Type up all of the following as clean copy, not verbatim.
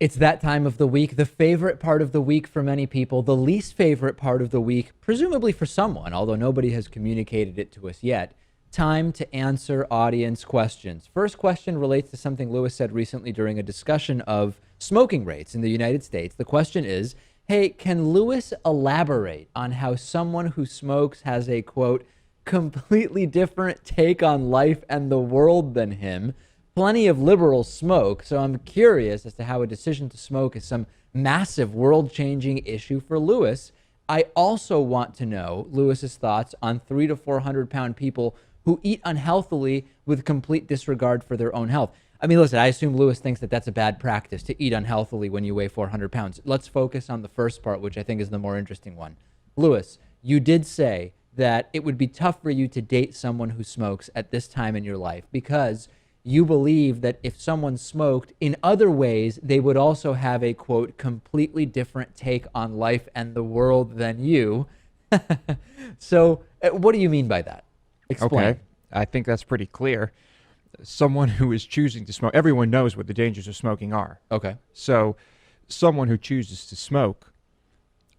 It's that time of the week, the favorite part of the week for many people, the least favorite part of the week, presumably for someone, although nobody has communicated it to us yet. Time to answer audience questions. First question relates to something Lewis said recently during a discussion of smoking rates in the United States. The question is, hey, can Lewis elaborate on how someone who smokes has a, quote, completely different take on life and the world than him? Plenty of liberals smoke, so I'm curious as to how a decision to smoke is some massive world-changing issue for Lewis. I also want to know Lewis's thoughts on 300 to 400-pound people who eat unhealthily with complete disregard for their own health. I mean, listen, I assume Lewis thinks that that's a bad practice to eat unhealthily when you weigh 400 pounds. Let's focus on the first part, which I think is the more interesting one. Lewis, you did say that it would be tough for you to date someone who smokes at this time in your life because you believe that if someone smoked in other ways, they would also have a, quote, completely different take on life and the world than you. So what do you mean by that? Explain. Okay, I think that's pretty clear. Someone who is choosing to smoke, everyone knows what the dangers of smoking are. Okay. So someone who chooses to smoke,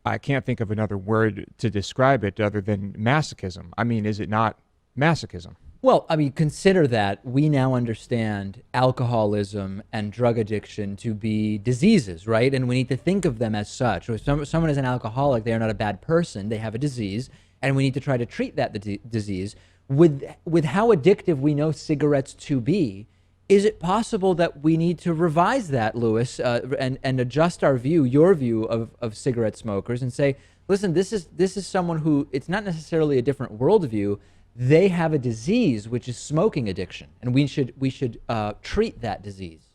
I can't think of another word to describe it other than masochism. I mean, is it not masochism? Well, I mean, consider that we now understand alcoholism and drug addiction to be diseases, right? And we need to think of them as such. So if someone is an alcoholic, they are not a bad person. They have a disease, and we need to try to treat that disease. With how addictive we know cigarettes to be, is it possible that we need to revise that, Lewis, and adjust our view, your view of cigarette smokers, and say, listen, this is someone who, it's not necessarily a different worldview. They have a disease, which is smoking addiction, and we should treat that disease.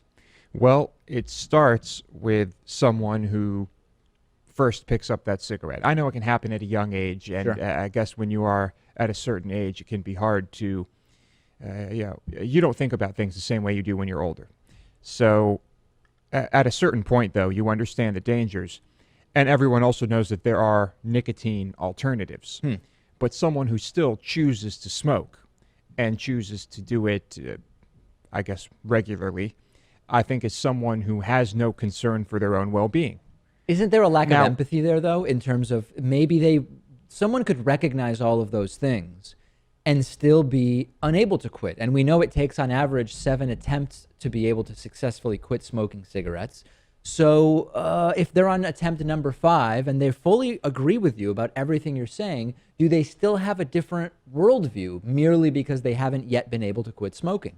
Well, it starts with someone who first picks up that cigarette. I know it can happen at a young age, and Sure. I guess when you are at a certain age, it can be hard to, you don't think about things the same way you do when you're older. So at a certain point, though, you understand the dangers, and everyone also knows that there are nicotine alternatives. But someone who still chooses to smoke and chooses to do it, I guess, regularly, I think is someone who has no concern for their own well-being. Isn't there a lack Now- of empathy there, though, in terms of someone could recognize all of those things and still be unable to quit? And we know it takes on average 7 attempts to be able to successfully quit smoking cigarettes. So if they're on attempt number 5 and they fully agree with you about everything you're saying, do they still have a different worldview merely because they haven't yet been able to quit smoking?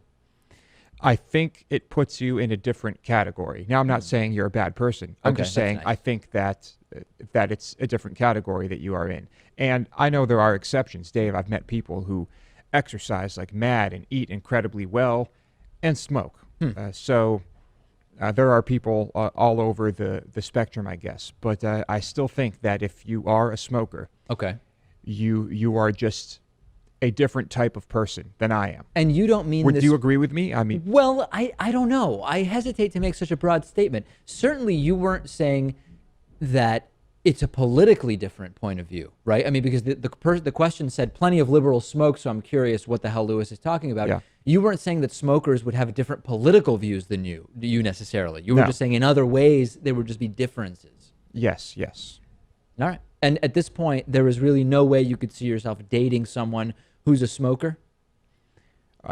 I think it puts you in a different category. Now, I'm not saying you're a bad person. I'm Okay, just that's saying nice. I think that it's a different category that you are in. And I know there are exceptions, Dave. I've met people who exercise like mad and eat incredibly well and smoke. There are people all over the spectrum, I guess. But I still think that if you are a smoker, Okay. you are just a different type of person than I am. And you don't mean Would this... you agree with me? I mean, Well, I don't know. I hesitate to make such a broad statement. Certainly, you weren't saying that it's a politically different point of view, right? I mean, because the question said plenty of liberals smoke, so I'm curious what the hell Lewis is talking about. Yeah. You weren't saying that smokers would have different political views than you necessarily. You were No. just saying in other ways there would just be differences. yes. All right. And at this point, there is really no way you could see yourself dating someone who's a smoker?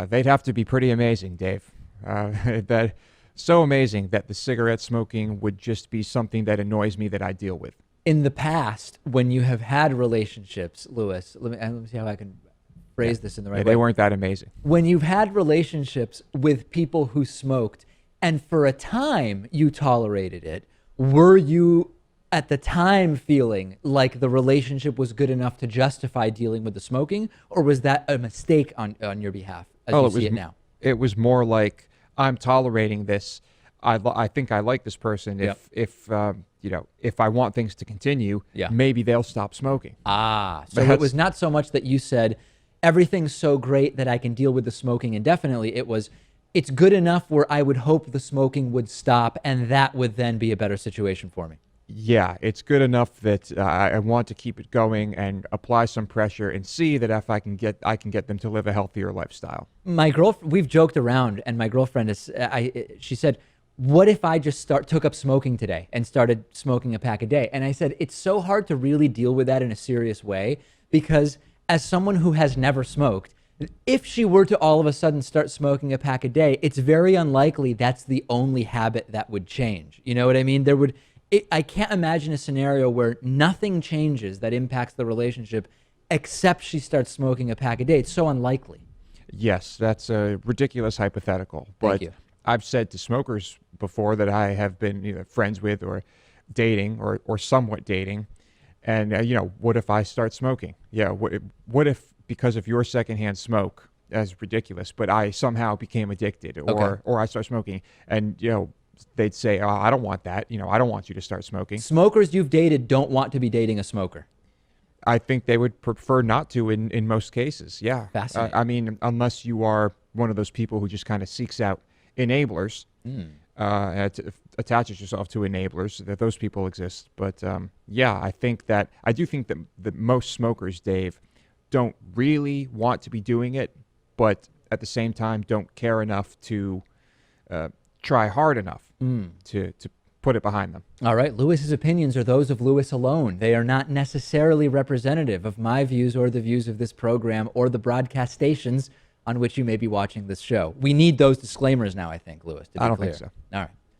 They'd have to be pretty amazing, Dave. That so amazing that the cigarette smoking would just be something that annoys me that I deal with. In the past, when you have had relationships, Lewis, let me see how I can phrase this in the right way. They weren't that amazing. When you've had relationships with people who smoked, and for a time you tolerated it, were you at the time feeling like the relationship was good enough to justify dealing with the smoking, or was that a mistake on your behalf as you see it now? It was more like I'm tolerating this. I think I like this person. If I want things to continue, maybe they'll stop smoking. So it was not so much that you said everything's so great that I can deal with the smoking indefinitely. It was, it's good enough where I would hope the smoking would stop, and that would then be a better situation for me. Yeah, it's good enough that I want to keep it going and apply some pressure and see that if I can get them to live a healthier lifestyle. My girlfriend, we've joked around, and my girlfriend she said, what if I just took up smoking today and started smoking a pack a day? And I said, it's so hard to really deal with that in a serious way, because as someone who has never smoked, if she were to all of a sudden start smoking a pack a day, it's very unlikely that's the only habit that would change. You know what I mean? I can't imagine a scenario where nothing changes that impacts the relationship except she starts smoking a pack a day. It's so unlikely. Yes, that's a ridiculous hypothetical. Thank But you. I've said to smokers before that I have been either friends with or dating or somewhat dating. And, what if I start smoking? Yeah, what if because of your secondhand smoke, that's ridiculous, but I somehow became addicted or I start smoking and, they'd say, oh, I don't want that. I don't want you to start smoking. Smokers you've dated don't want to be dating a smoker. I think they would prefer not to in most cases. Yeah. Fascinating. I mean, unless you are one of those people who just kind of seeks out enablers, attaches yourself to enablers, that those people exist. But yeah, I do think that most smokers, Dave, don't really want to be doing it, but at the same time don't care enough to try hard enough to put it behind them. All right. Lewis's opinions are those of Lewis alone. They are not necessarily representative of my views or the views of this program or the broadcast stations on which you may be watching this show. We need those disclaimers now, I think, Lewis, to be I don't clear. think so. All right.